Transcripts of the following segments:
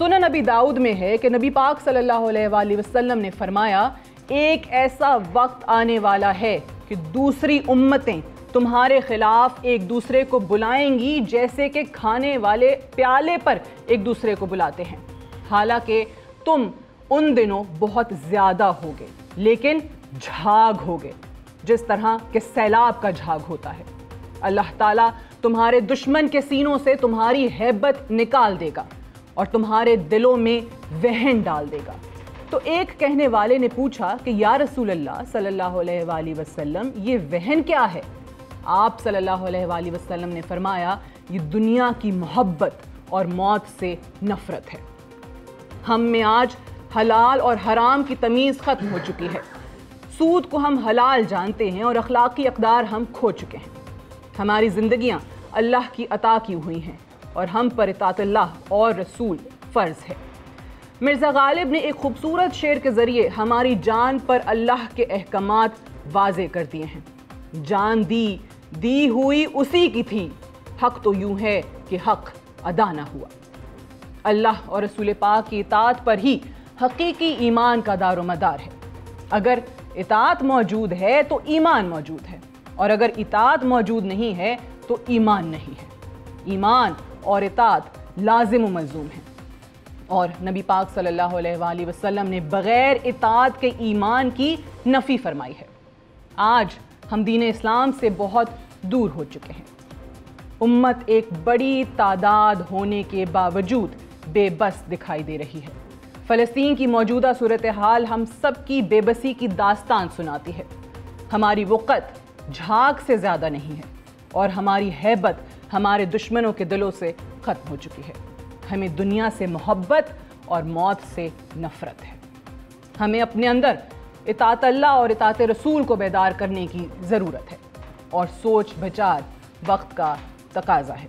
سنن نبی داؤد میں ہے کہ نبی پاک صلی اللہ علیہ وآلہ وسلم نے فرمایا ایک ایسا وقت آنے والا ہے کہ دوسری امتیں تمہارے خلاف ایک دوسرے کو بلائیں گی جیسے کہ کھانے والے پیالے پر ایک دوسرے کو بلاتے ہیں، حالانکہ تم ان دنوں بہت زیادہ ہوگے لیکن جھاگ ہوگے جس طرح کہ سیلاب کا جھاگ ہوتا ہے۔ اللہ تعالیٰ تمہارے دشمن کے سینوں سے تمہاری ہیبت نکال دے گا اور تمہارے دلوں میں وہن ڈال دے گا۔ تو ایک کہنے والے نے پوچھا کہ یا رسول اللہ صلی اللہ علیہ وآلہ وسلم یہ وہن کیا ہے؟ آپ صلی اللہ علیہ وآلہ وسلم نے فرمایا یہ دنیا کی محبت اور موت سے نفرت ہے۔ ہم میں آج حلال اور حرام کی تمیز ختم ہو چکی ہے، سود کو ہم حلال جانتے ہیں اور اخلاقی اقدار ہم کھو چکے ہیں۔ ہماری زندگیاں اللہ کی عطا کی ہوئی ہیں اور ہم پر اطاعت اللہ اور رسول فرض ہے۔ مرزا غالب نے ایک خوبصورت شعر کے ذریعے ہماری جان پر اللہ کے احکامات واضح کر دیے ہیں۔ جان دی ہوئی اسی کی تھی، حق تو یوں ہے کہ حق ادا نہ ہوا۔ اللہ اور رسول پاک کی اطاعت پر ہی حقیقی ایمان کا دار و مدار ہے۔ اگر اطاعت موجود ہے تو ایمان موجود ہے، اور اگر اطاعت موجود نہیں ہے تو ایمان نہیں ہے۔ ایمان اور اطاعت لازم و ملزوم ہیں، اور نبی پاک صلی اللہ علیہ وآلہ وسلم نے بغیر اطاعت کے ایمان کی نفی فرمائی ہے۔ آج ہم دین اسلام سے بہت دور ہو چکے ہیں۔ امت ایک بڑی تعداد ہونے کے باوجود بے بس دکھائی دے رہی ہے۔ فلسطین کی موجودہ صورتحال ہم سب کی بے بسی کی داستان سناتی ہے۔ ہماری وقت جھاگ سے زیادہ نہیں ہے اور ہماری ہیبت ہمارے دشمنوں کے دلوں سے ختم ہو چکی ہے۔ ہمیں دنیا سے محبت اور موت سے نفرت ہے۔ ہمیں اپنے اندر اطاعت اللہ اور اطاعت رسول کو بیدار کرنے کی ضرورت ہے، اور سوچ بچار وقت کا تقاضا ہے۔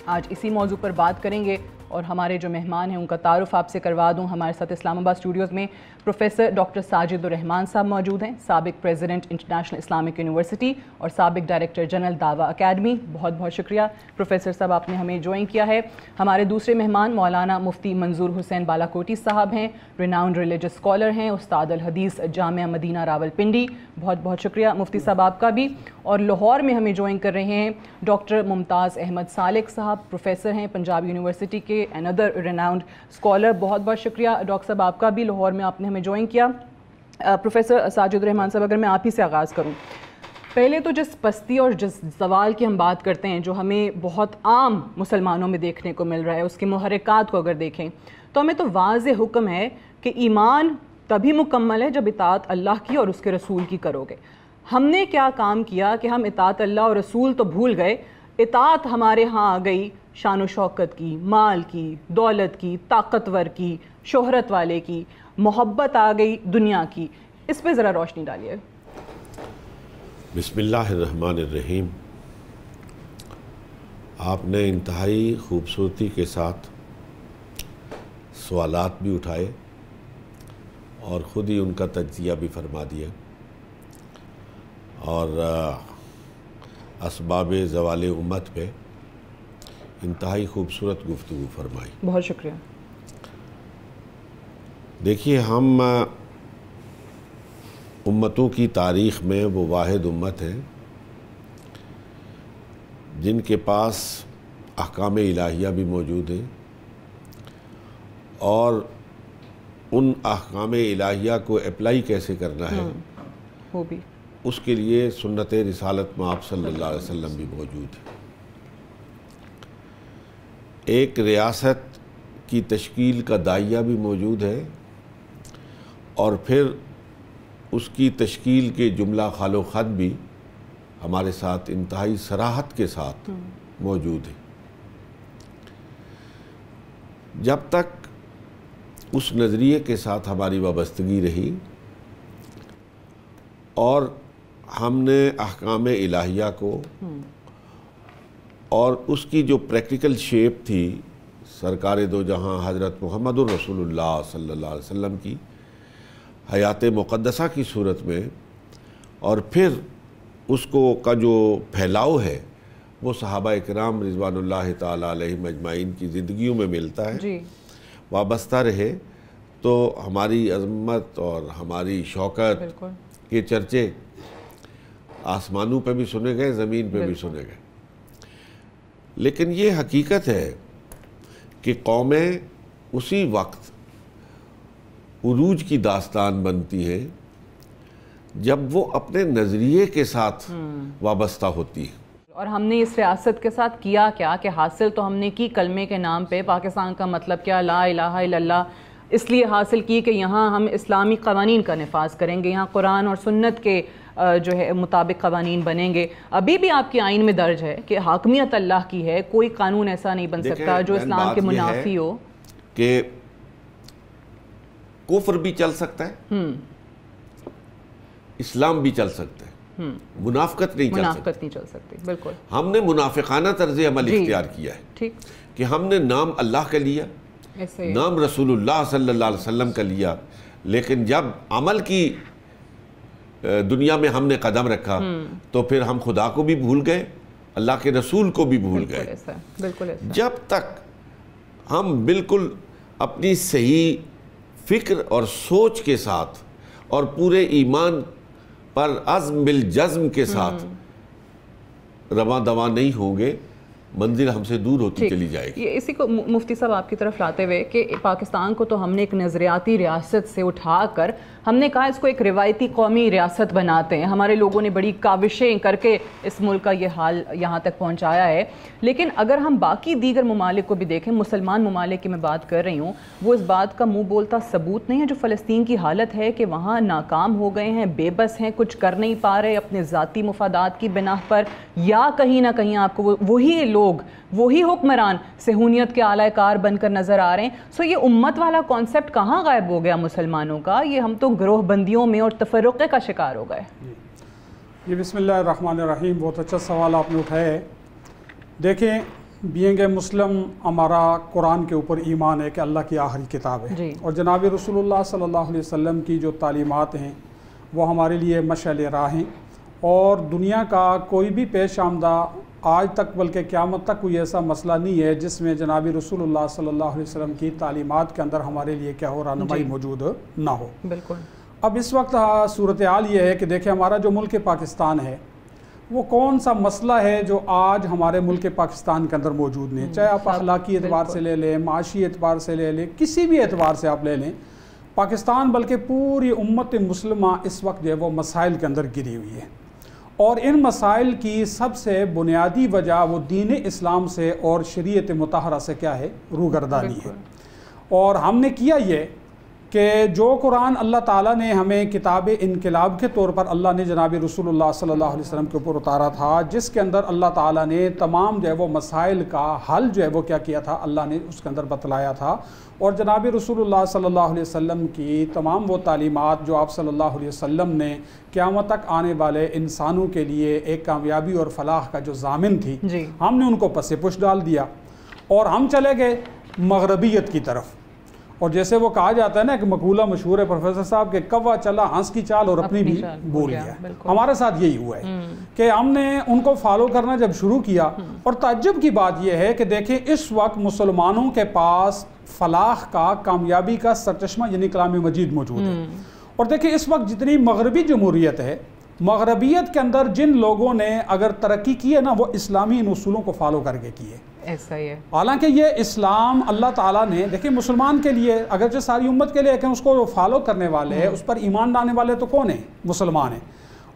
آج اسی موضوع پر بات کریں گے، اور ہمارے جو مہمان ہیں ان کا تعارف آپ سے کروا دوں۔ ہمارے ساتھ اسلام آباد اسٹوڈیوز میں پروفیسر ڈاکٹر ساجد الرحمان صاحب موجود ہیں، سابق پریزیڈنٹ انٹرنیشنل اسلامک یونیورسٹی اور سابق ڈائریکٹر جنرل دعویٰ اکیڈمی۔ بہت بہت شکریہ پروفیسر صاحب، آپ نے ہمیں جوائن کیا ہے۔ ہمارے دوسرے مہمان مولانا مفتی منظور حسین بالاکوٹی صاحب ہیں، ریناؤنڈ ریلیجس اسکالر ہیں، استاد الحدیث جامعہ مدینہ راولپنڈی۔ بہت بہت شکریہ مفتی صاحب آپ کا بھی۔ اور لاہور میں ہمیں جوائن کر رہے ہیں ڈاکٹر ممتاز احمد سالک صاحب، پروفیسر ہیں پنجاب یونیورسٹی کے، another renowned scholar۔ بہت بہت شکریہ ڈاکٹر صاحب آپ کا بھی، لاہور میں آپ نے ہمیں جوائن کیا۔ پروفیسر ساجد الرحمان صاحب، اگر میں آپ ہی سے آغاز کروں، پہلے تو جس پستی اور جس زوال کی ہم بات کرتے ہیں جو ہمیں بہت عام مسلمانوں میں دیکھنے کو مل رہا ہے، اس کے محرکات کو اگر دیکھیں تو ہمیں تو واضح حکم ہے کہ ایمان تبھی مکمل ہے جب اطاعت اللہ کی اور اس کے رسول کی کرو گے۔ ہم نے کیا کام کیا کہ ہم اطاعت اللہ اور رسول تو بھول گئے، اطاعت ہمارے ہاں آ گئی شان و شوکت کی، مال کی، دولت کی، طاقتور کی، شہرت والے کی، محبت آ گئی دنیا کی۔ اس پہ ذرا روشنی ڈالیے۔ بسم اللہ الرحمن الرحیم۔ آپ نے انتہائی خوبصورتی کے ساتھ سوالات بھی اٹھائے اور خود ہی ان کا تجزیہ بھی فرما دیا، اور اسباب زوال امت پہ انتہائی خوبصورت گفتگو فرمائی۔ بہت شکریہ۔ دیکھیے، ہم امتوں کی تاریخ میں وہ واحد امت ہیں جن کے پاس احکام الہیہ بھی موجود ہیں، اور ان احکام الہیہ کو اپلائی کیسے کرنا ہے وہ بھی اس کے لیے سنت رسالت میں آپ صلی اللہ علیہ وسلم بھی موجود ہے۔ ایک ریاست کی تشکیل کا داعیہ بھی موجود ہے، اور پھر اس کی تشکیل کے جملہ خال و خط بھی ہمارے ساتھ انتہائی صراحت کے ساتھ موجود ہے۔ جب تک اس نظریے کے ساتھ ہماری وابستگی رہی اور ہم نے احکام الہیہ کو اور اس کی جو پریکٹیکل شیپ تھی سرکار دو جہاں حضرت محمد الرسول اللہ صلی اللہ علیہ وسلم کی حیات مقدسہ کی صورت میں، اور پھر اس کو کا جو پھیلاؤ ہے وہ صحابہ اکرام رضوان اللہ تعالیٰ علیہم اجمعین کی زندگیوں میں ملتا ہے، جی، وابستہ رہے تو ہماری عظمت اور ہماری شوکت کے چرچے آسمانوں پہ بھی سنے گئے، زمین پہ بھی سنے گئے۔ لیکن یہ حقیقت ہے کہ قومیں اسی وقت عروج کی داستان بنتی ہیں جب وہ اپنے نظریے کے ساتھ وابستہ ہوتی ہیں۔ اور ہم نے اس ریاست کے ساتھ کیا کیا کہ حاصل تو ہم نے کی کلمے کے نام پہ، پاکستان کا مطلب کیا، لا الہ الا اللہ، اس لیے حاصل کی کہ یہاں ہم اسلامی قوانین کا نفاذ کریں گے، یہاں قرآن اور سنت کے جو ہے مطابق قوانین بنیں گے۔ ابھی بھی آپ کے آئین میں درج ہے کہ حاکمیت اللہ کی ہے، کوئی قانون ایسا نہیں بن سکتا جو اسلام کے منافی ہو۔ کہ کفر بھی چل سکتا ہے، اسلام بھی چل سکتا ہے، منافقت نہیں چل سکتی۔ بالکل، ہم نے منافقانہ طرز عمل اختیار کیا ہے، ٹھیک، کہ ہم نے نام اللہ کا لیا، نام رسول اللہ صلی اللہ علیہ وسلم کا لیا، لیکن جب عمل کی دنیا میں ہم نے قدم رکھا تو پھر ہم خدا کو بھی بھول گئے، اللہ کے رسول کو بھی بھول گئے۔ جب تک ہم بالکل اپنی صحیح فکر اور سوچ کے ساتھ اور پورے ایمان پر عزم بالجزم کے ساتھ رواں دواں نہیں ہوں گے، منزل ہم سے دور ہوتی چلی جائے گی۔ اسی کو مفتی صاحب آپ کی طرف لاتے ہوئے کہ پاکستان کو تو ہم نے ایک نظریاتی ریاست سے اٹھا کر ہم نے کہا اس کو ایک روایتی قومی ریاست بناتے ہیں، ہمارے لوگوں نے بڑی کاوشیں کر کے اس ملک کا یہ حال یہاں تک پہنچایا ہے۔ لیکن اگر ہم باقی دیگر ممالک کو بھی دیکھیں، مسلمان ممالک کی میں بات کر رہی ہوں، وہ اس بات کا منہ بولتا ثبوت نہیں ہے جو فلسطین کی حالت ہے کہ وہاں ناکام ہو گئے ہیں، بے بس ہیں، کچھ کر نہیں پا رہے اپنے ذاتی مفادات کی بنا پر، یا کہیں نہ کہیں آپ کو وہی لوگ، وہی حکمران صہیونیت کے اعلی کار بن کر نظر آ رہے ہیں۔ سو یہ امت والا کانسیپٹ کہاں غائب ہو گیا مسلمانوں کا؟ یہ ہم تو گروہ بندیوں میں اور تفرقے کا شکار ہو گئے۔ جی بسم اللہ الرحمن الرحیم، بہت اچھا سوال آپ نے اٹھایا ہے۔ دیکھیں، بینگ اے مسلم ہمارا قرآن کے اوپر ایمان ہے کہ اللہ کی آخری کتاب ہے، اور جناب رسول اللہ صلی اللہ علیہ وسلم کی جو تعلیمات ہیں وہ ہمارے لیے مشعل راہ ہیں، اور دنیا کا کوئی بھی پیش آمدہ آج تک بلکہ قیامت تک کوئی ایسا مسئلہ نہیں ہے جس میں جناب رسول اللہ صلی اللہ علیہ وسلم کی تعلیمات کے اندر ہمارے لیے کیا ہو رہنمائی موجود نہ ہو۔ بالکل۔ اب اس وقت صورتحال یہ ہے کہ دیکھیں ہمارا جو ملک پاکستان ہے وہ کون سا مسئلہ ہے جو آج ہمارے ملک پاکستان کے اندر موجود نہیں، چاہے آپ اخلاقی اعتبار سے لے لیں، معاشی اعتبار سے لے لیں، کسی بھی اعتبار سے آپ لے لیں، پاکستان بلکہ پوری امت مسلمہ اس وقت جو ہے وہ مسائل کے اندر گری ہوئی ہے، اور ان مسائل کی سب سے بنیادی وجہ وہ دین اسلام سے اور شریعت مطہرہ سے کیا ہے، روگردانی ہے۔ اور ہم نے کیا یہ کہ جو قرآن اللہ تعالیٰ نے ہمیں کتاب انقلاب کے طور پر اللہ نے جناب رسول اللہ صلی اللہ علیہ وسلم کے اوپر اتارا تھا، جس کے اندر اللہ تعالیٰ نے تمام جو ہے وہ مسائل کا حل جو ہے وہ کیا کیا تھا، اللہ نے اس کے اندر بتلایا تھا، اور جناب رسول اللہ صلی اللہ علیہ وسلم کی تمام وہ تعلیمات جو آپ صلی اللہ علیہ وسلم نے قیامت تک آنے والے انسانوں کے لیے ایک کامیابی اور فلاح کا جو ضامن تھی، ہم نے ان کو پس پش ڈال دیا اور ہم چلے گئے مغربیت کی طرف۔ اور جیسے وہ کہا جاتا ہے نا، ایک مقولہ مشہور ہے پروفیسر صاحب کہ کوا چلا ہنس کی چال اور اپنی بھی بھول گیا۔ ہمارے ساتھ یہی ہوا ہے کہ ہم نے ان کو فالو کرنا جب شروع کیا، اور تعجب کی بات یہ ہے کہ دیکھیں اس وقت مسلمانوں کے پاس فلاح کا، کامیابی کا سرچشمہ یعنی کلام مجید موجود ہے، اور دیکھیں اس وقت جتنی مغربی جمہوریت ہے، مغربیت کے اندر جن لوگوں نے اگر ترقی کی ہے نا، وہ اسلامی ان اصولوں کو فالو کر کے کی ہے۔ ایسا ہی ہے، حالانکہ یہ اسلام اللہ تعالیٰ نے دیکھیں مسلمان کے لیے، اگرچہ ساری امت کے لیے، لیکن اس کو فالو کرنے والے، اس پر ایمان لانے والے تو کون ہیں؟ مسلمان ہیں۔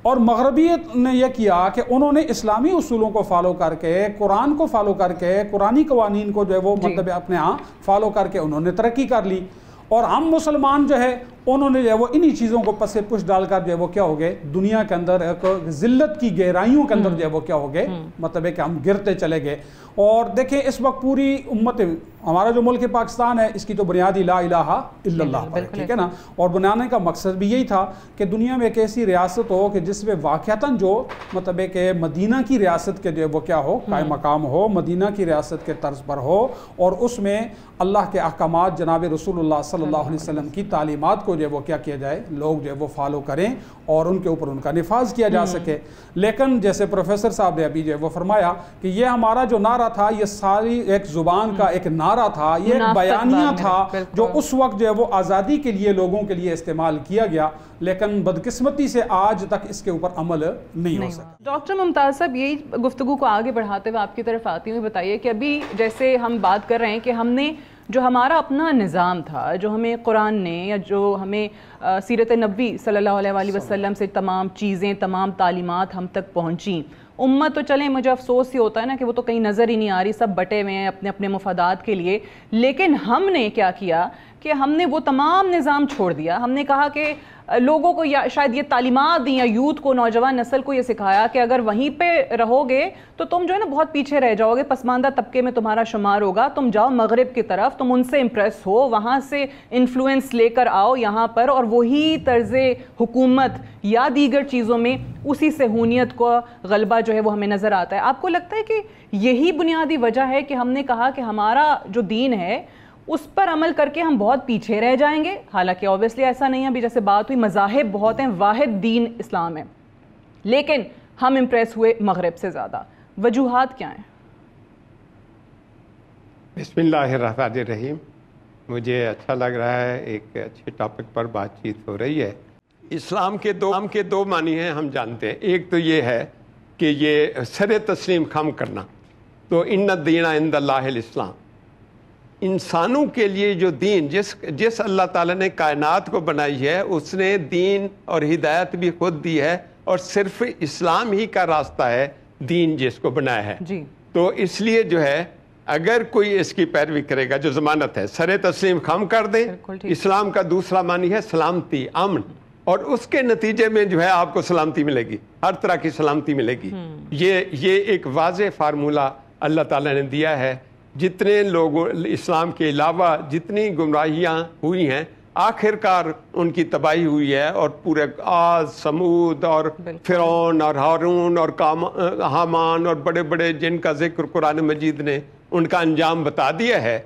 اور مغربیت نے یہ کیا کہ انہوں نے اسلامی اصولوں کو فالو کر کے، قرآن کو فالو کر کے، قرآنی قوانین کو جو ہے وہ مطلب اپنے ہاں فالو کر کے انہوں نے ترقی کر لی، اور ہم مسلمان جو ہے انہوں نے جو ہے وہ انہی چیزوں کو پس پش ڈال کر جو ہے وہ کیا ہو گئے، دنیا کے اندر ایک ذلت کی گہرائیوں کے اندر جو ہے وہ کیا ہو گئے، مطلب ہے کہ ہم گرتے چلے گئے۔ اور دیکھیں اس وقت پوری امت، ہمارا جو ملک پاکستان ہے، اس کی تو بنیادی لا الہ الا اللہ پر ہے، ٹھیک ہے نا، اور بنانے کا مقصد بھی یہی تھا کہ دنیا میں ایک ایسی ریاست ہو کہ جس میں واقعتاً جو مطلب ہے کہ مدینہ کی ریاست کے جو ہے وہ کیا ہو، قائم مقام ہو، مدینہ کی ریاست کے طرز پر ہو، اور اس میں اللہ کے احکامات، جناب رسول اللہ صلی اللہ علیہ وسلم کی تعلیمات کو جو ہے وہ کیا کیا جائے، لوگ جو ہے وہ فالو کریں اور ان کے اوپر ان کا نفاذ کیا جا سکے۔ لیکن جیسے پروفیسر صاحب نے ابھی جو ہے وہ فرمایا کہ یہ ہمارا جو نعرہ تھا یہ ساری ایک زبان کا ایک نعرہ تھا، یہ ایک بیانیہ تھا جو اس وقت جو ہے وہ آزادی کے لیے لوگوں کے لیے استعمال کیا گیا، لیکن بدقسمتی سے آج تک اس کے اوپر عمل نہیں ہو سکا۔ ڈاکٹر ممتاز صاحب، یہی گفتگو کو آگے بڑھاتے ہوئے آپ کی طرف آتی ہوئی بتائیے کہ ابھی جیسے ہم بات کر رہے ہیں کہ ہم نے جو ہمارا اپنا نظام تھا، جو ہمیں قرآن نے یا جو ہمیں سیرت نبوی صلی اللہ علیہ وآلہ وسلم سے تمام چیزیں، تمام تعلیمات ہم تک پہنچیں، امت تو چلیں مجھے افسوس ہی ہوتا ہے نا کہ وہ تو کہیں نظر ہی نہیں آ رہی، سب بٹے ہوئے ہیں اپنے اپنے مفادات کے لیے، لیکن ہم نے کیا کیا کہ ہم نے وہ تمام نظام چھوڑ دیا۔ ہم نے کہا کہ لوگوں کو یا شاید یہ تعلیمات دیں یا یوتھ کو، نوجوان نسل کو یہ سکھایا کہ اگر وہیں پہ رہو گے تو تم جو ہے نا بہت پیچھے رہ جاؤ گے، پسماندہ طبقے میں تمہارا شمار ہوگا، تم جاؤ مغرب کی طرف، تم ان سے امپریس ہو، وہاں سے انفلوئنس لے کر آؤ یہاں پر، اور وہی طرز حکومت یا دیگر چیزوں میں اسی صہیونیت کو غلبہ جو ہے وہ ہمیں نظر آتا ہے۔ آپ کو لگتا ہے کہ یہی بنیادی وجہ ہے کہ ہم نے کہا کہ ہمارا جو دین ہے اس پر عمل کر کے ہم بہت پیچھے رہ جائیں گے؟ حالانکہ اوبیسلی ایسا نہیں ہے، ابھی جیسے بات ہوئی مذاہب بہت ہیں، واحد دین اسلام ہے، لیکن ہم امپریس ہوئے مغرب سے زیادہ، وجوہات کیا ہیں؟ بسم اللہ الرحمن الرحیم۔ مجھے اچھا لگ رہا ہے، ایک اچھے ٹاپک پر بات چیت ہو رہی ہے۔ اسلام کے دو معنی ہیں، ہم جانتے ہیں۔ ایک تو یہ ہے کہ یہ سر تسلیم خم کرنا، تو ان الدین عند اللہ الاسلام، انسانوں کے لیے جو دین جس اللہ تعالیٰ نے کائنات کو بنائی ہے اس نے دین اور ہدایت بھی خود دی ہے، اور صرف اسلام ہی کا راستہ ہے دین جس کو بنایا ہے جی۔ تو اس لیے جو ہے اگر کوئی اس کی پیروی کرے گا، جو ضمانت ہے سر تسلیم خم کر دیں۔ اسلام کا دوسرا معنی ہے سلامتی، امن، اور اس کے نتیجے میں جو ہے آپ کو سلامتی ملے گی، ہر طرح کی سلامتی ملے گی۔ یہ ایک واضح فارمولہ اللہ تعالیٰ نے دیا ہے۔ جتنے لوگوں اسلام کے علاوہ جتنی گمراہیاں ہوئی ہیں، آخر کار ان کی تباہی ہوئی ہے، اور پورے عاد، سمود اور فرعون اور ہارون اور حامان اور بڑے بڑے جن کا ذکر قرآن مجید نے ان کا انجام بتا دیا ہے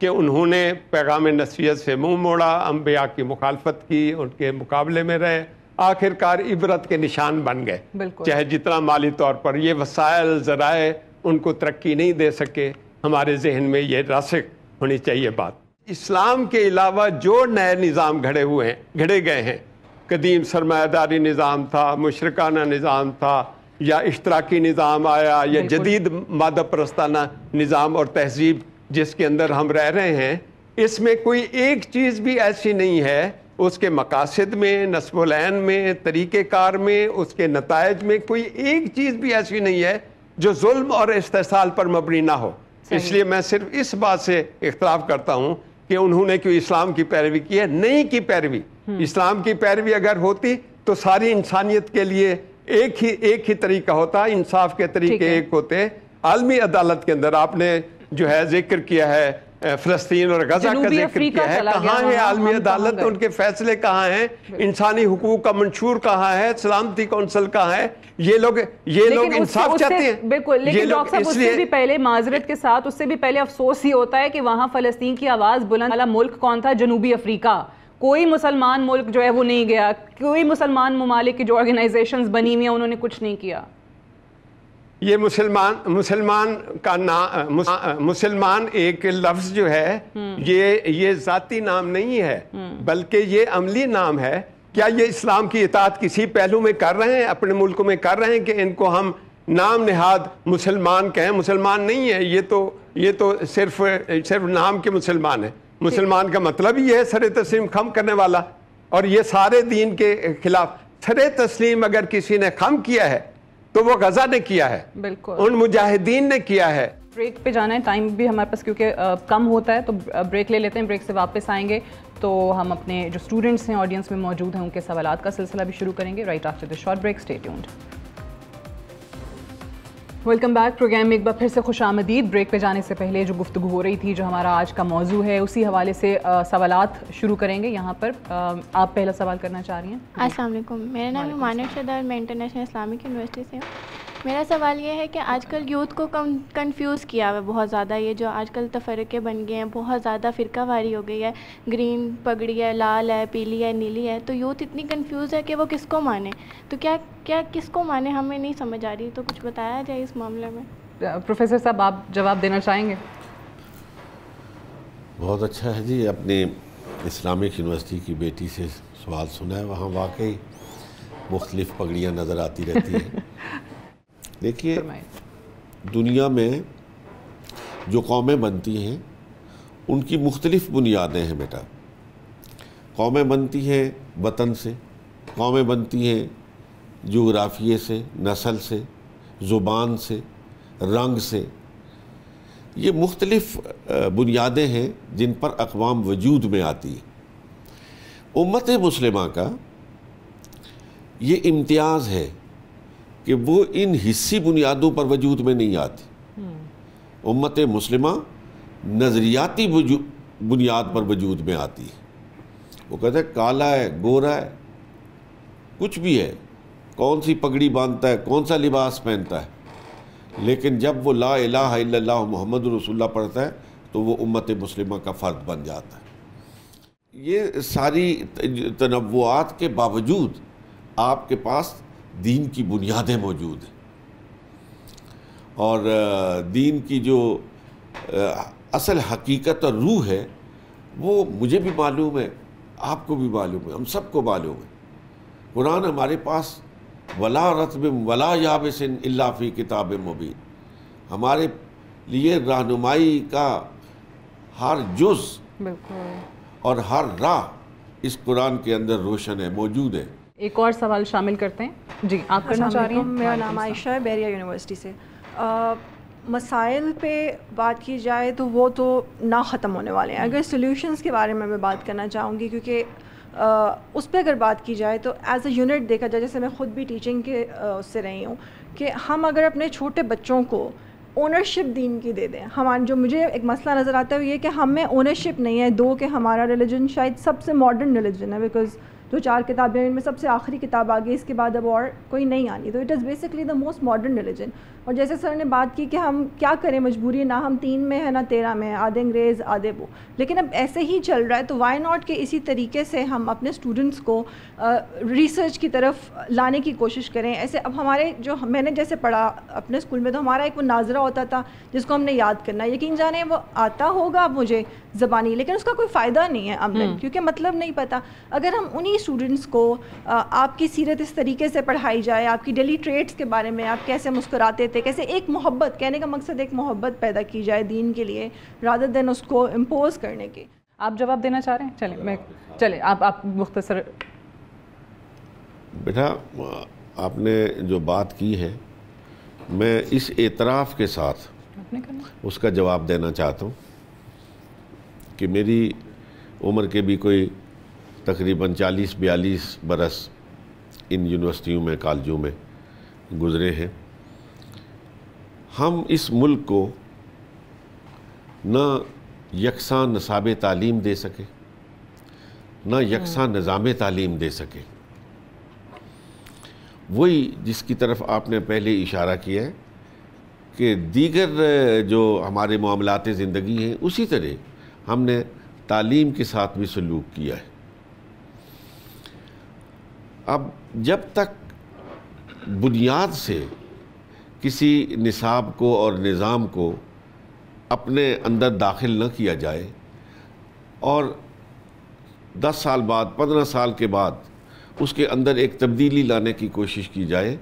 کہ انہوں نے پیغام نصیحت سے منہ موڑا، انبیاء کی مخالفت کی، ان کے مقابلے میں رہے، آخر کار عبرت کے نشان بن گئے۔ چاہے جتنا مالی طور پر یہ وسائل ذرائع ان کو ترقی نہیں دے سکے، ہمارے ذہن میں یہ راسخ ہونی چاہیے بات۔ اسلام کے علاوہ جو نئے نظام گھڑے گئے ہیں، قدیم سرمایہ داری نظام تھا، مشرکانہ نظام تھا، یا اشتراکی نظام آیا، یا جدید مادہ پرستانہ نظام اور تہذیب جس کے اندر ہم رہ رہے ہیں، اس میں کوئی ایک چیز بھی ایسی نہیں ہے، اس کے مقاصد میں، نصب العین میں، طریقہ کار میں، اس کے نتائج میں کوئی ایک چیز بھی ایسی نہیں ہے جو ظلم اور استحصال پر مبنی نہ ہو۔ اس لیے میں صرف اس بات سے اختلاف کرتا ہوں کہ انہوں نے کوئی اسلام کی پیروی کی ہے، نہیں کی پیروی۔ اسلام کی پیروی اگر ہوتی تو ساری انسانیت کے لیے ایک ہی طریقہ ہوتا، انصاف کے طریقے ایک ہوتے۔ عالمی عدالت کے اندر آپ نے جو ہے ذکر کیا ہے فلسطین اور غزہ کا ذکر کیا ہے، کہاں ہے عالمی عدالت؟ ان کے فیصلے کہاں ہیں؟ انسانی حقوق کا منشور کہاں ہے؟ سلامتی کونسل کہاں ہے؟ یہ لوگ انصاف چاہتے ہیں بالکل، لیکن ڈاکٹر صاحب اس سے بھی پہلے معذرت کے ساتھ اس سے بھی پہلے افسوس ہی ہوتا ہے کہ وہاں فلسطین کی آواز بلند والا ملک کون تھا؟ جنوبی افریقہ۔ کوئی مسلمان ملک جو ہے وہ نہیں گیا، کوئی مسلمان ممالک کی جو آرگنائزیشنز بنی ہوئی ہیں انہوں نے کچھ نہیں کیا۔ یہ مسلمان ایک لفظ جو ہے یہ ذاتی نام نہیں ہے، بلکہ یہ عملی نام ہے۔ کیا یہ اسلام کی اطاعت کسی پہلو میں کر رہے ہیں، اپنے ملکوں میں کر رہے ہیں کہ ان کو ہم نام نہاد مسلمان کہیں؟ مسلمان نہیں ہے، یہ تو صرف نام کے مسلمان ہیں۔ مسلمان کا مطلب یہ ہے سر تسلیم خم کرنے والا، اور یہ سارے دین کے خلاف۔ سر تسلیم اگر کسی نے خم کیا ہے تو وہ غزہ نے کیا ہے، بالکل ان مجاہدین نے کیا ہے۔ بریک پہ جانا ہے، ٹائم بھی ہمارے پاس کیونکہ کم ہوتا ہے، تو بریک لے لیتے ہیں۔ بریک سے واپس آئیں گے تو ہم اپنے جو اسٹوڈنٹس ہیں آڈینس میں موجود ہیں ان کے سوالات کا سلسلہ بھی شروع کریں گے right after the short break. Stay tuned. Welcome back, program میں ایک بار پھر سے خوش آمدید۔ بریک پہ جانے سے پہلے جو گفتگو ہو رہی تھی، جو ہمارا آج کا موضوع ہے، اسی حوالے سے سوالات شروع کریں گے یہاں پر۔ آپ پہلا سوال کرنا چاہ رہی ہیں؟ السلام علیکم، میرا نام مانو شدہ اور میں انٹرنیشنل اسلامک یونیورسٹی سے ہوں۔ میرا سوال یہ ہے کہ آج کل یوتھ کو کنفیوز کیا ہوا ہے بہت زیادہ. یہ جو آج کل تفرقے بن گئے ہیں, بہت زیادہ فرقہ واری ہو گئی ہے, گرین پگڑی ہے, لال ہے, پیلی ہے, نیلی ہے, تو یوتھ اتنی کنفیوز ہے کہ وہ کس کو مانے. تو کیا کس کو مانے ہمیں نہیں سمجھ آ رہی, تو کچھ بتایا جائے اس معاملے میں. پروفیسر صاحب آپ جواب دینا چاہیں گے؟ بہت اچھا ہے جی. اپنے اسلامک یونیورسٹی کی بیٹی سے سوال سنا ہے, وہاں واقعی مختلف پگڑیاں نظر آتی رہتی ہیں. دیکھیے, دنیا میں جو قومیں بنتی ہیں ان کی مختلف بنیادیں ہیں بیٹا. قومیں بنتی ہیں وطن سے, قومیں بنتی ہیں جغرافیے سے, نسل سے, زبان سے, رنگ سے. یہ مختلف بنیادیں ہیں جن پر اقوام وجود میں آتی ہیں. امت مسلمہ کا یہ امتیاز ہے کہ وہ ان حصی بنیادوں پر وجود میں نہیں آتی. امت مسلمہ نظریاتی بنیاد پر وجود میں آتی ہے. وہ کہتے ہیں کالا ہے, گورا ہے, کچھ بھی ہے, کون سی پگڑی باندھتا ہے, کون سا لباس پہنتا ہے, لیکن جب وہ لا الہ الا اللہ محمد رسول اللہ پڑھتا ہے تو وہ امت مسلمہ کا فرد بن جاتا ہے. یہ ساری تنوعات کے باوجود آپ کے پاس دین کی بنیادیں موجود ہیں, اور دین کی جو اصل حقیقت اور روح ہے وہ مجھے بھی معلوم ہے, آپ کو بھی معلوم ہے, ہم سب کو معلوم ہے. قرآن ہمارے پاس ولا رطب ولا یابس الا فی کتاب مبین, ہمارے لیے رہنمائی کا ہر جز اور ہر راہ اس قرآن کے اندر روشن ہے, موجود ہے. ایک اور سوال شامل کرتے ہیں. جی آپ کرنا چاہ رہی ہیں؟ میرا نام عائشہ ہے, بیریا یونیورسٹی سے. مسائل پہ بات کی جائے تو وہ تو نہ ختم ہونے والے ہیں. اگر سلیوشنز کے بارے میں بات کرنا چاہوں گی, کیونکہ اس پہ اگر بات کی جائے تو ایز اے یونٹ دیکھا جائے, جیسے میں خود بھی ٹیچنگ کے اس سے رہی ہوں, کہ ہم اگر اپنے چھوٹے بچوں کو اونرشپ دین کی دے دیں. ہمارا جو مجھے ایک مسئلہ نظر آتا ہے وہ یہ کہ ہم میں اونرشپ نہیں ہے. دو کہ ہمارا ریلیجن شاید سب سے ماڈرن ریلیجن ہے, بیکاز جو 4 کتابیں ان میں سب سے آخری کتاب آ گئی, اس کے بعد اب اور کوئی نہیں آنی. تو it is basically the most modern religion. اور جیسے سر نے بات کی کہ ہم کیا کریں, مجبوری نہ ہم 3 میں ہے نہ 13 میں, آدھے انگریز آدھے وہ, لیکن اب ایسے ہی چل رہا ہے. تو وائی ناٹ کہ اسی طریقے سے ہم اپنے اسٹوڈنٹس کو ریسرچ کی طرف لانے کی کوشش کریں. ایسے اب ہمارے جو میں نے جیسے پڑھا اپنے اسکول میں, تو ہمارا ایک وہ ناظرہ ہوتا تھا جس کو ہم نے یاد کرنا. یقین جانے وہ آتا ہوگا مجھے زبانی, لیکن اس کا کوئی فائدہ نہیں ہے عملاً, کیونکہ مطلب نہیں پتہ. اگر ہم انہی اسٹوڈنٹس کو آپ کی سیرت اس طریقے سے پڑھائی جائے, آپ کی ڈیلی ٹریٹس کے بارے میں, آپ کیسے مسکراتے تھے, کیسے ایک محبت, کہنے کا مقصد ایک محبت پیدا کی جائے دین کے لیے, رادر دین اس کو امپوز کرنے کے. آپ جواب دینا چاہ رہے ہیں؟ چلیں آپ مختصر. بیٹا آپ نے جو بات کی ہے, میں اس اعتراف کے ساتھ اس کا جواب دینا چاہتا ہوں کہ میری عمر کے بھی کوئی تقریباً 40-42 برس ان یونیورسٹیوں میں, کالجوں میں گزرے ہیں. ہم اس ملک کو نہ یکساں نصاب تعلیم دے سکے, نہ یکساں نظام تعلیم دے سکے. وہی جس کی طرف آپ نے پہلے اشارہ کیا ہے کہ دیگر جو ہمارے معاملات زندگی ہیں, اسی طرح ہم نے تعلیم کے ساتھ بھی سلوک کیا ہے. اب جب تک بنیاد سے کسی نصاب کو اور نظام کو اپنے اندر داخل نہ کیا جائے, اور 10 سال بعد, 15 سال کے بعد اس کے اندر ایک تبدیلی لانے کی کوشش کی جائے,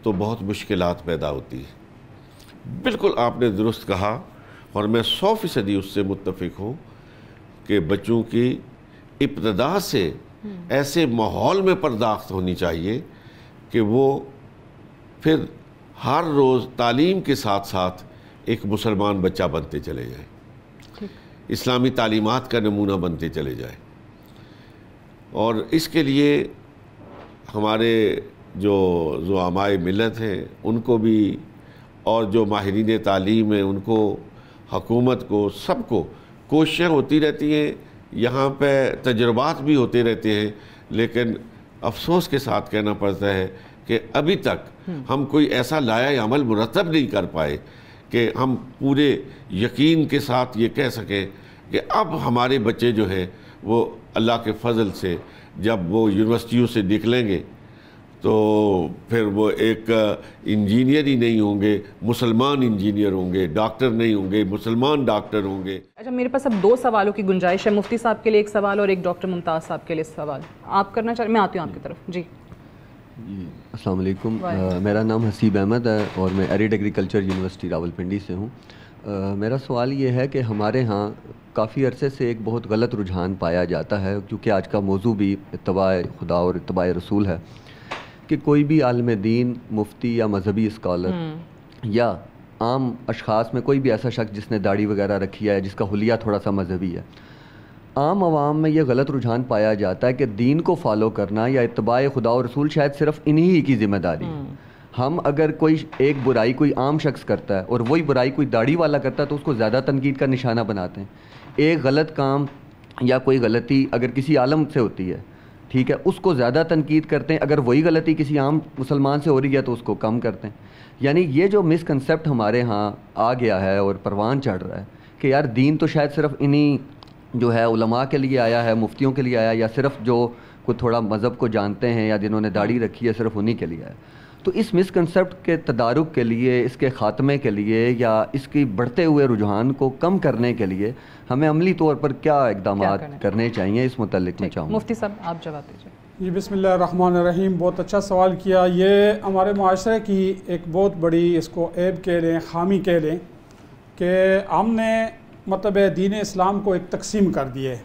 تو بہت مشکلات پیدا ہوتی ہیں. بالکل آپ نے درست کہا, اور میں 100% اس سے متفق ہوں کہ بچوں کی ابتدا سے ایسے ماحول میں پرداخت ہونی چاہیے کہ وہ پھر ہر روز تعلیم کے ساتھ ساتھ ایک مسلمان بچہ بنتے چلے جائیں, اسلامی تعلیمات کا نمونہ بنتے چلے جائیں. اور اس کے لیے ہمارے جو زعمائے ملت ہیں ان کو بھی, اور جو ماہرین تعلیم ہیں ان کو, حکومت کو, سب کو کوششیں ہوتی رہتی ہیں. یہاں پہ تجربات بھی ہوتے رہتے ہیں, لیکن افسوس کے ساتھ کہنا پڑتا ہے کہ ابھی تک ہم کوئی ایسا لائحہ عمل مرتب نہیں کر پائے کہ ہم پورے یقین کے ساتھ یہ کہہ سکیں کہ اب ہمارے بچے جو ہیں وہ اللہ کے فضل سے جب وہ یونیورسٹیوں سے نکلیں گے تو پھر وہ ایک انجینئر ہی نہیں ہوں گے، مسلمان انجینئر ہوں گے، ڈاکٹر نہیں ہوں گے، مسلمان ڈاکٹر ہوں گے. اچھا، میرے پاس اب 2 سوالوں کی گنجائش ہے، مفتی صاحب کے لیے ایک سوال اور ایک ڈاکٹر ممتاز صاحب کے لیے سوال. آپ کرنا چاہ رہے ہیں؟ میں آتی ہوں آپ کی طرف. جی السلام علیکم. میرا نام حسیب احمد ہے اور میں ایرڈ ایگریکلچر یونیورسٹی راولپنڈی سے ہوں. میرا سوال یہ ہے کہ ہمارے ہاں کافی عرصے سے ایک بہت غلط رجحان پایا جاتا ہے، کیونکہ آج کا موضوع بھی اتباع خدا اور اتباع رسول ہے، کہ کوئی بھی عالم دین، مفتی یا مذہبی اسکالر یا عام اشخاص میں کوئی بھی ایسا شخص جس نے داڑھی وغیرہ رکھی ہے، جس کا حلیہ تھوڑا سا مذہبی ہے، عام عوام میں یہ غلط رجحان پایا جاتا ہے کہ دین کو فالو کرنا یا اتباع خدا و رسول شاید صرف انہی کی ذمہ داری ہے. ہم اگر کوئی ایک برائی کوئی عام شخص کرتا ہے اور وہی برائی کوئی داڑھی والا کرتا ہے تو اس کو زیادہ تنقید کا نشانہ بناتے ہیں. ایک غلط کام یا کوئی غلطی اگر کسی عالم سے ہوتی ہے، ٹھیک ہے، اس کو زیادہ تنقید کرتے ہیں، اگر وہی غلطی کسی عام مسلمان سے ہو رہی ہے تو اس کو کم کرتے ہیں. یعنی یہ جو مس کنسیپٹ ہمارے ہاں آ گیا ہے اور پروان چڑھ رہا ہے کہ یار دین تو شاید صرف انہی جو ہے علماء کے لیے آیا ہے، مفتیوں کے لیے آیا، یا صرف جو کوئی تھوڑا مذہب کو جانتے ہیں یا جنہوں نے داڑھی رکھی ہے صرف انہی کے لیے آیا. تو اس مس کنسیپٹ کے تدارک کے لیے، اس کے خاتمے کے لیے یا اس کی بڑھتے ہوئے رجحان کو کم کرنے کے لیے ہمیں عملی طور پر کیا اقدامات کرنے چاہیے، اس متعلق میں چاہوں. مفتی صاحب آپ جواب دیجیے. جی بسم اللہ الرحمن الرحیم. بہت اچھا سوال کیا. یہ ہمارے معاشرے کی ایک بہت بڑی اس کو عیب کہہ لیں، خامی کہہ لیں، کہ ہم نے مطلب دین اسلام کو ایک تقسیم کر دی ہے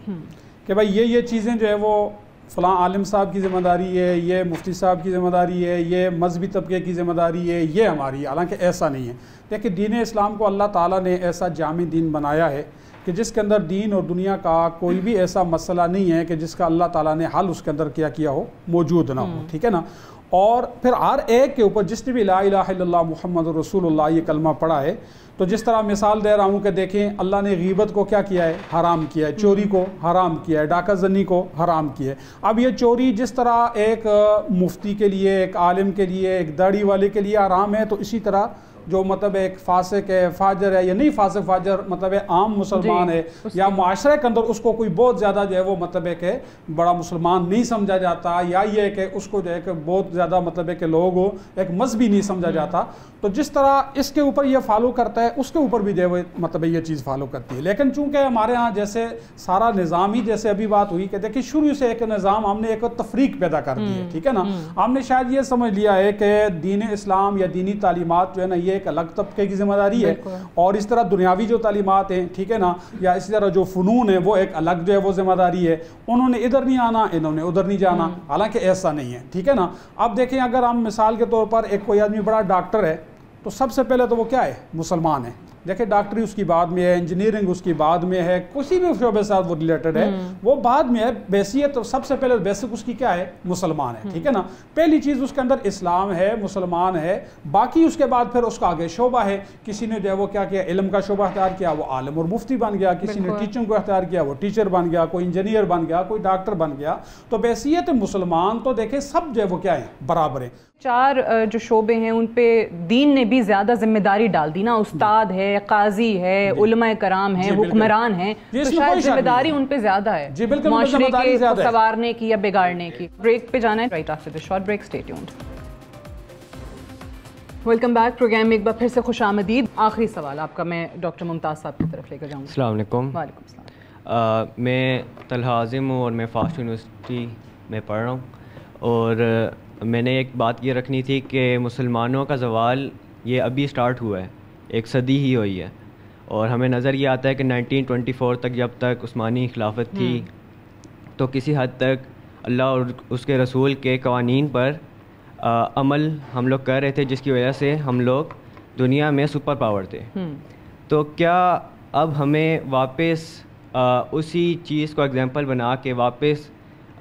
کہ بھائی یہ چیزیں جو ہے وہ فلاں عالم صاحب کی ذمہ داری ہے، یہ مفتی صاحب کی ذمہ داری ہے، یہ مذہبی طبقے کی ذمہ داری ہے، یہ ہماری ہے. حالانکہ ایسا نہیں ہے. دیکھیں دین اسلام کو اللہ تعالیٰ نے ایسا جامع دین بنایا ہے کہ جس کے اندر دین اور دنیا کا کوئی بھی ایسا مسئلہ نہیں ہے کہ جس کا اللہ تعالیٰ نے حل اس کے اندر کیا ہو، موجود نہ ہو. ٹھیک ہے نا. اور پھر ہر ایک کے اوپر جس نے بھی لا الہ الا اللہ محمد رسول اللہ یہ کلمہ پڑھا ہے، تو جس طرح مثال دے رہا ہوں کہ دیکھیں اللہ نے غیبت کو کیا کیا ہے، حرام کیا ہے، چوری کو حرام کیا ہے، ڈاکہ زنی کو حرام کیا ہے. اب یہ چوری جس طرح ایک مفتی کے لیے، ایک عالم کے لیے، ایک داڑھی والے کے لیے حرام ہے، تو اسی طرح جو مطلب ایک فاسق ہے، فاجر ہے، یا نہیں فاسق فاجر مطلب عام مسلمان ہے یا معاشرے کے اندر اس کو کوئی بہت زیادہ جو ہے وہ مطلب ہے کہ بڑا مسلمان نہیں سمجھا جاتا، یا یہ کہ اس کو جو ہے کہ بہت زیادہ مطلب ہے کہ لوگ ایک مذہبی نہیں سمجھا جاتا، تو جس طرح اس کے اوپر یہ فالو کرتا ہے اس کے اوپر بھی جو ہے وہ مطلب یہ چیز فالو کرتی ہے. لیکن چونکہ ہمارے ہاں جیسے سارا نظام ہی جیسے ابھی بات ہوئی کہ دیکھیں شروع سے ایک نظام ہم نے ایک تفریق پیدا کر دی ہے. ٹھیک ہے نا. ہم نے شاید یہ سمجھ لیا ہے کہ دین اسلام یا دینی تعلیمات جو ہے نا یہ ایک الگ طبقے کی ذمہ داری ہے، اور اس طرح دنیاوی جو تعلیمات ہیں، ٹھیک ہے نا، یا اسی طرح جو فنون ہے وہ ایک الگ جو ہے وہ ذمہ داری ہے. انہوں نے ادھر نہیں آنا، انہوں نے ادھر نہیں جانا. حالانکہ ایسا نہیں ہے. ٹھیک ہے نا. اب دیکھیں اگر ہم مثال کے طور پر ایک کوئی آدمی بڑا ڈاکٹر ہے تو سب سے پہلے تو وہ کیا ہے، مسلمان ہے. دیکھیں ڈاکٹری اس کی بعد میں ہے، انجینئرنگ اس کی بعد میں ہے، کسی بھی شعبے سے وہ ریلیٹڈ ہے وہ بعد میں ہے. بیسیت سب سے پہلے بیسک اس کی کیا ہے، مسلمان ہے. ٹھیک ہے نا. پہلی چیز اس کے اندر اسلام ہے، مسلمان ہے. باقی اس کے بعد پھر اس کا آگے شعبہ ہے. کسی نے جو ہے وہ کیا کیا، علم کا شعبہ اختیار کیا، وہ عالم اور مفتی بن گیا. کسی نے ٹیچنگ کو اختیار کیا، وہ ٹیچر بن گیا. کوئی انجینئر بن گیا، کوئی ڈاکٹر بن گیا. تو بیسیت مسلمان تو دیکھیں سب جو ہے وہ کیا ہے، برابر ہیں. 4 جو شعبے ہیں ان پہ دین نے بھی زیادہ ذمہ داری ڈال دی نا. استاد ہے، قاضی ہے، علماء کرام ہیں، حکمران ہیں، تو شاید ذمہ داری ان پہ زیادہ ہے معاشرے کے سنوارنے کی یا بگاڑنے کی. بریک پہ جانا ہے right after this short break. Stay tuned. Welcome back. Program میں ایک بار پھر سے خوش آمدید. آخری سوال آپ کا میں ڈاکٹر ممتاز صاحب کی طرف لے کر جاؤں گا. السلام علیکم. وعلیکم السلام. میں طلحہ عاظم ہوں اور میں فاسٹ یونیورسٹی میں پڑھ رہا ہوں. اور میں نے ایک بات یہ رکھنی تھی کہ مسلمانوں کا زوال یہ ابھی سٹارٹ ہوا ہے، ایک صدی ہی ہوئی ہے. اور ہمیں نظر یہ آتا ہے کہ 1924 تک جب تک عثمانی خلافت تھی تو کسی حد تک اللہ اور اس کے رسول کے قوانین پر عمل ہم لوگ کر رہے تھے، جس کی وجہ سے ہم لوگ دنیا میں سپر پاور تھے. تو کیا اب ہمیں واپس اسی چیز کو ایگزامپل بنا کے واپس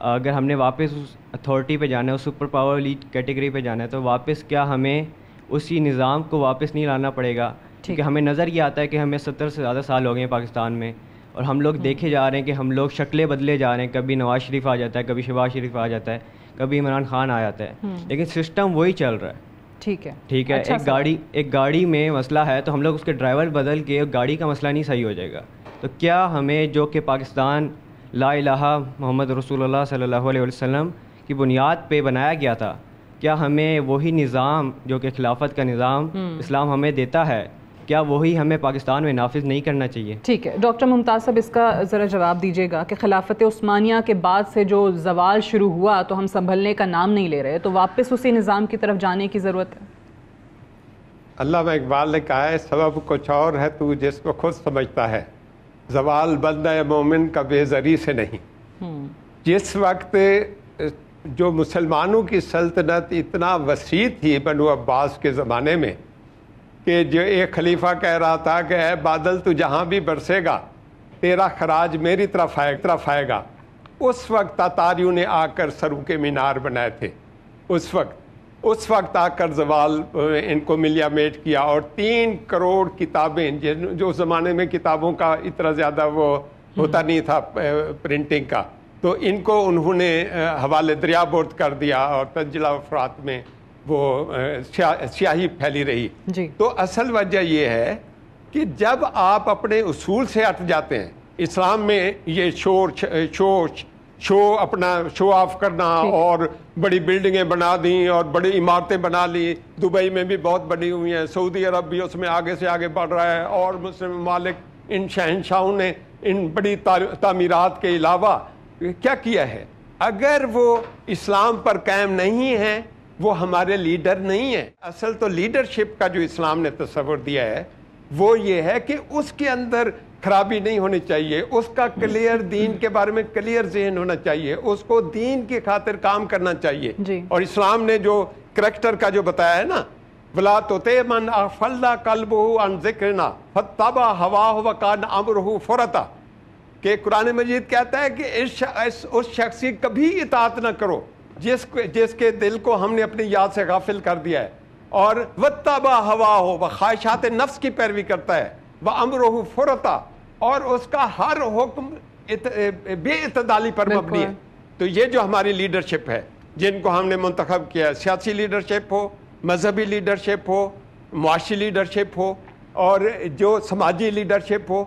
اگر ہم نے واپس اس اتھارٹی پہ جانا ہے، اس سپر پاور والی کیٹیگری پہ جانا ہے، تو واپس کیا ہمیں اسی نظام کو واپس نہیں لانا پڑے گا؟ کیونکہ ہمیں نظر یہ آتا ہے کہ ہمیں 70 سے زیادہ سال ہو گئے ہیں پاکستان میں، اور ہم لوگ دیکھے جا رہے ہیں کہ ہم لوگ شکلیں بدلے جا رہے ہیں. کبھی نواز شریف آ جاتا ہے، کبھی شہباز شریف آ جاتا ہے. کبھی عمران خان آ جاتا ہے، لیکن سسٹم وہی چل رہا ہے. ٹھیک ہے ایک گاڑی میں مسئلہ ہے تو ہم لوگ اس کے ڈرائیور بدل کے گاڑی کا مسئلہ نہیں صحیح ہو جائے گا. تو کیا ہمیں جو کہ پاکستان لا الہ محمد رسول اللہ صلی اللہ علیہ وسلم کی بنیاد پہ بنایا گیا تھا، کیا ہمیں وہی نظام جو کہ خلافت کا نظام اسلام ہمیں دیتا ہے، کیا وہی ہمیں پاکستان میں نافذ نہیں کرنا چاہیے؟ ٹھیک ہے ڈاکٹر ممتاز صاحب، اس کا ذرا جواب دیجیے گا کہ خلافت عثمانیہ کے بعد سے جو زوال شروع ہوا تو ہم سنبھلنے کا نام نہیں لے رہے، تو واپس اسی نظام کی طرف جانے کی ضرورت ہے؟ علامہ اقبال نے کہا ہے سبب کچھ اور ہے تو جس کو خود سمجھتا ہے، زوال بندہ مومن کا بے زری سے نہیں. جس وقت جو مسلمانوں کی سلطنت اتنا وسیع تھی بنو عباس کے زمانے میں کہ جو ایک خلیفہ کہہ رہا تھا کہ اے بادل تو جہاں بھی برسے گا تیرا خراج میری طرف آئے گا، اس وقت تاتاریوں نے آ کر سرو کے مینار بنائے تھے. اس وقت آ کر زوال ان کو ملیا میٹ کیا، اور 3 کروڑ کتابیں، جو زمانے میں کتابوں کا اتنا زیادہ وہ ہوتا نہیں تھا پرنٹنگ کا، تو ان کو انہوں نے حوالے دریا برد کر دیا اور تنزلہ افرات میں وہ سیاہی پھیلی رہی. تو اصل وجہ یہ ہے کہ جب آپ اپنے اصول سے ہٹ جاتے ہیں، اسلام میں یہ شو اپنا شو آف کرنا اور بڑی بلڈنگیں بنا دیں اور بڑی عمارتیں بنا لی، دبئی میں بھی بہت بنی ہوئی ہیں، سعودی عرب بھی اس میں آگے سے آگے بڑھ رہا ہے، اور مسلم ممالک ان شہنشاہوں نے ان بڑی تعمیرات کے علاوہ کیا کیا ہے. اگر وہ اسلام پر قائم نہیں ہیں وہ ہمارے لیڈر نہیں ہیں. اصل تو لیڈرشپ کا جو اسلام نے تصور دیا ہے وہ یہ ہے کہ اس کے اندر خرابی نہیں ہونی چاہیے، اس کا کلیئر دین کے بارے میں کلیئر ذہن ہونا چاہیے، اس کو دین کی خاطر کام کرنا چاہیے. اور اسلام نے جو کریکٹر کا جو بتایا ہے نا، وَلَا تُطِعْ مَنْ أَغْفَلْنَا قَلْبُهُ عَنْ ذِكْرِنَا فَاتَّبَعَ هَوَاهُ وَكَانَ أَمْرُهُ فُرَطًا، کہ قرآن مجید کہتا ہے کہ اس شخص کی کبھی اطاعت نہ کرو جس کے دل کو ہم نے اپنی یاد سے غافل کر دیا ہے، اور وَاتَّبَعَ هَوَاهُ وَخواہشات نفس کی پیروی کرتا ہے، وَأَمْرُهُ فُرَطًا، اور اس کا ہر حکم بے اعتدالی پر مبنی ہے. تو یہ جو ہماری لیڈرشپ ہے جن کو ہم نے منتخب کیا ہے، سیاسی لیڈرشپ ہو، مذہبی لیڈرشپ ہو، معاشی لیڈرشپ ہو، اور جو سماجی لیڈرشپ ہو،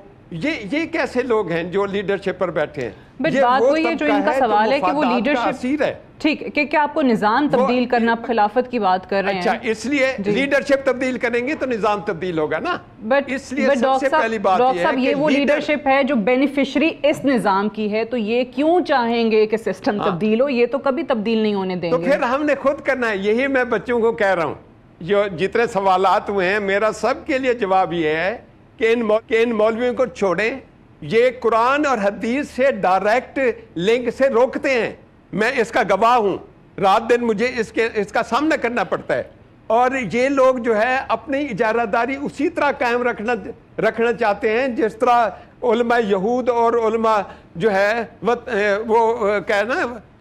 یہ کیسے لوگ ہیں جو لیڈرشپ پر بیٹھے ہیں؟ بٹ بات وہی ہے جو ان کا سوال ہے کہ وہ لیڈرشپ ہے. ٹھیک کہ کیا آپ کو نظام تبدیل کرنا، آپ خلافت کی بات کر رہے ہیں. اچھا، اس لیے لیڈرشپ تبدیل کریں گے تو نظام تبدیل ہوگا نا. بٹ اس لیے سب سے پہلی بات یہ وہ لیڈرشپ ہے جو بینیفیشری اس نظام کی ہے، تو یہ کیوں چاہیں گے کہ سسٹم تبدیل ہو؟ یہ تو کبھی تبدیل نہیں ہونے دیں گے. تو پھر ہم نے خود کرنا ہے. یہی میں بچوں کو کہہ رہا ہوں، جو جتنے سوالات ہوئے ہیں میرا سب کے لیے جواب یہ ہے کہ ان مولویوں کو چھوڑیں. یہ قرآن اور حدیث سے ڈائریکٹ لنک سے روکتے ہیں. میں اس کا گواہ ہوں، رات دن مجھے اس کا سامنا کرنا پڑتا ہے. اور یہ لوگ جو ہے اپنی اجارہ داری اسی طرح قائم رکھنا چاہتے ہیں جس طرح علماء یہود اور علماء جو ہے وہ کہنا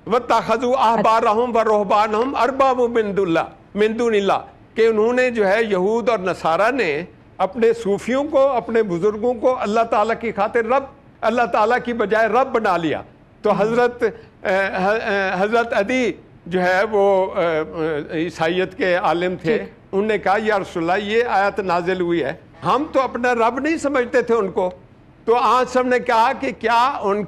وَاتَّخَذُوا أَحْبَارَهُمْ وَرُهْبَانَهُمْ أَرْبَابًا مِن دُونِ اللَّهِ، کہ انہوں نے جو ہے یہود اور نصارہ نے اپنے صوفیوں کو، اپنے بزرگوں کو اللہ تعالیٰ کی خاطر اللہ تعالیٰ کی بجائے رب بنا لیا. تو حضرت عدی جو ہے وہ عیسائیت کے عالم تھے، انہوں نے کہا یا رسول اللہ یہ آیت نازل ہوئی ہے، ہم تو اپنا رب نہیں سمجھتے تھے ان کو. تو آج سب نے کہا کہ کیا ان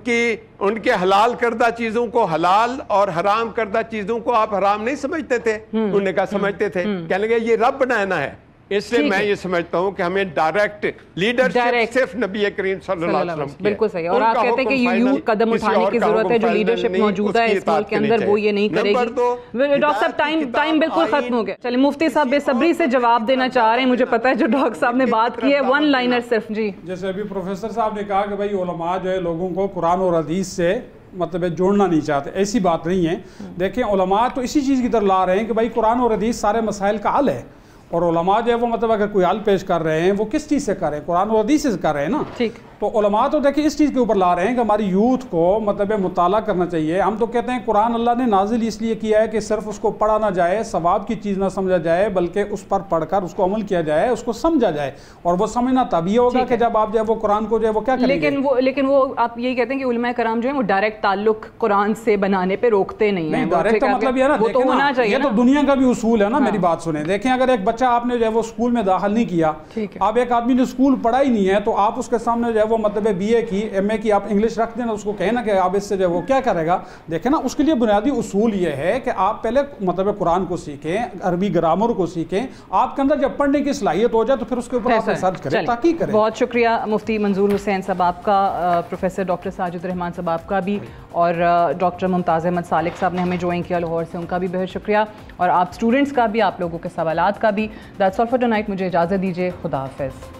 کے حلال کردہ چیزوں کو حلال اور حرام کردہ چیزوں کو آپ حرام نہیں سمجھتے تھے؟ انہوں نے کہا سمجھتے تھے. کہنے لگے یہ رب بنانا ہے. اس لیے میں یہ سمجھتا ہوں کہ ہمیں ڈائریکٹ لیڈرشپ صرف نبی کریم صلی اللہ علیہ وسلم کی. بالکل صحیح. اور آپ کہتے ہیں کہ یوں قدم اٹھانے کی ضرورت ہے جو لیڈرشپ موجودہ ہے اس ملک کے اندر وہ یہ نہیں کرے گی. ڈاکٹر صاحب ٹائم بالکل ختم ہو گیا. چلیں مفتی صاحب بے صبری سے جواب دینا چاہ رہے ہیں. مجھے پتا ہے جو ڈاکٹر صاحب نے بات کی ہے ون لائنر صرف. جی جیسے ابھی پروفیسر صاحب نے کہا کہ بھائی علماء جو ہے لوگوں کو قرآن اور حدیث سے مطلب جوڑنا نہیں چاہتے، ایسی بات نہیں ہے. دیکھیں علماء تو اسی چیز کی طرف لا رہے ہیں کہ بھائی قرآن اور حدیث سارے مسائل کا حل ہے، اور علماء جو ہے وہ مطلب اگر کوئی حل پیش کر رہے ہیں وہ کس چیز سے کر رہے ہیں؟ قرآن اور حدیث سے کر رہے ہیں نا. ٹھیک. تو علماء تو دیکھیں اس چیز کے اوپر لا رہے ہیں کہ ہماری یوتھ کو مطلب مطالعہ کرنا چاہیے. ہم تو کہتے ہیں قرآن اللہ نے نازل اس لیے کیا ہے کہ صرف اس کو پڑھا نہ جائے, ثواب کی چیز نہ سمجھا جائے, بلکہ اس پر پڑھ کر اس کو عمل کیا جائے, اس کو سمجھا جائے, اور وہ سمجھنا تبھی ہوگا کہ جب آپ جو ہے وہ قرآن کو جو ہے وہ کیا کریں گے. لیکن وہ آپ یہی کہتے ہیں کہ علماء کرام جو ہیں وہ ڈائریکٹ تعلق قرآن سے بنانے پہ روکتے نہیں ہیں. ڈائریکٹ کا مطلب یہ نا, یہ تو دنیا کا بھی اصول ہے نا. میری بات سنیں, دیکھیں اگر ایک بچہ آپ نے جو ہے وہ اسکول میں داخل نہیں کیا, اب ایک آدمی نے اسکول پڑھا ہی نہیں ہے, تو آپ اس کے سامنے جو ہے وہ مطلب بی اے کی ایم اے کی آپ انگلش رکھ دینا, اس کو کہنا کہ آپ اس سے جو ہے وہ کیا کرے گا. دیکھیں نا, اس کے لیے بنیادی اصول یہ ہے کہ آپ پہلے مطلب قرآن کو سیکھیں, عربی گرامر کو سیکھیں, آپ کے اندر جب پڑھنے کی صلاحیت ہو جائے تو پھر اس کے اوپر آپ ریسرچ کریں, تحقیق کریں. بہت شکریہ مفتی منظور حسین صاحب آپ کا, پروفیسر ڈاکٹر ساجد الرحمان صاحب آپ کا بھی, اور ڈاکٹر ممتاز احمد سالک صاحب نے ہمیں جوائن کیا لاہور سے, ان کا بھی بہت شکریہ, اور آپ اسٹوڈنٹس کا بھی, آپ لوگوں کے سوالات کا بھی. That's all for tonight. مجھے اجازت دیجیے, خدا حافظ.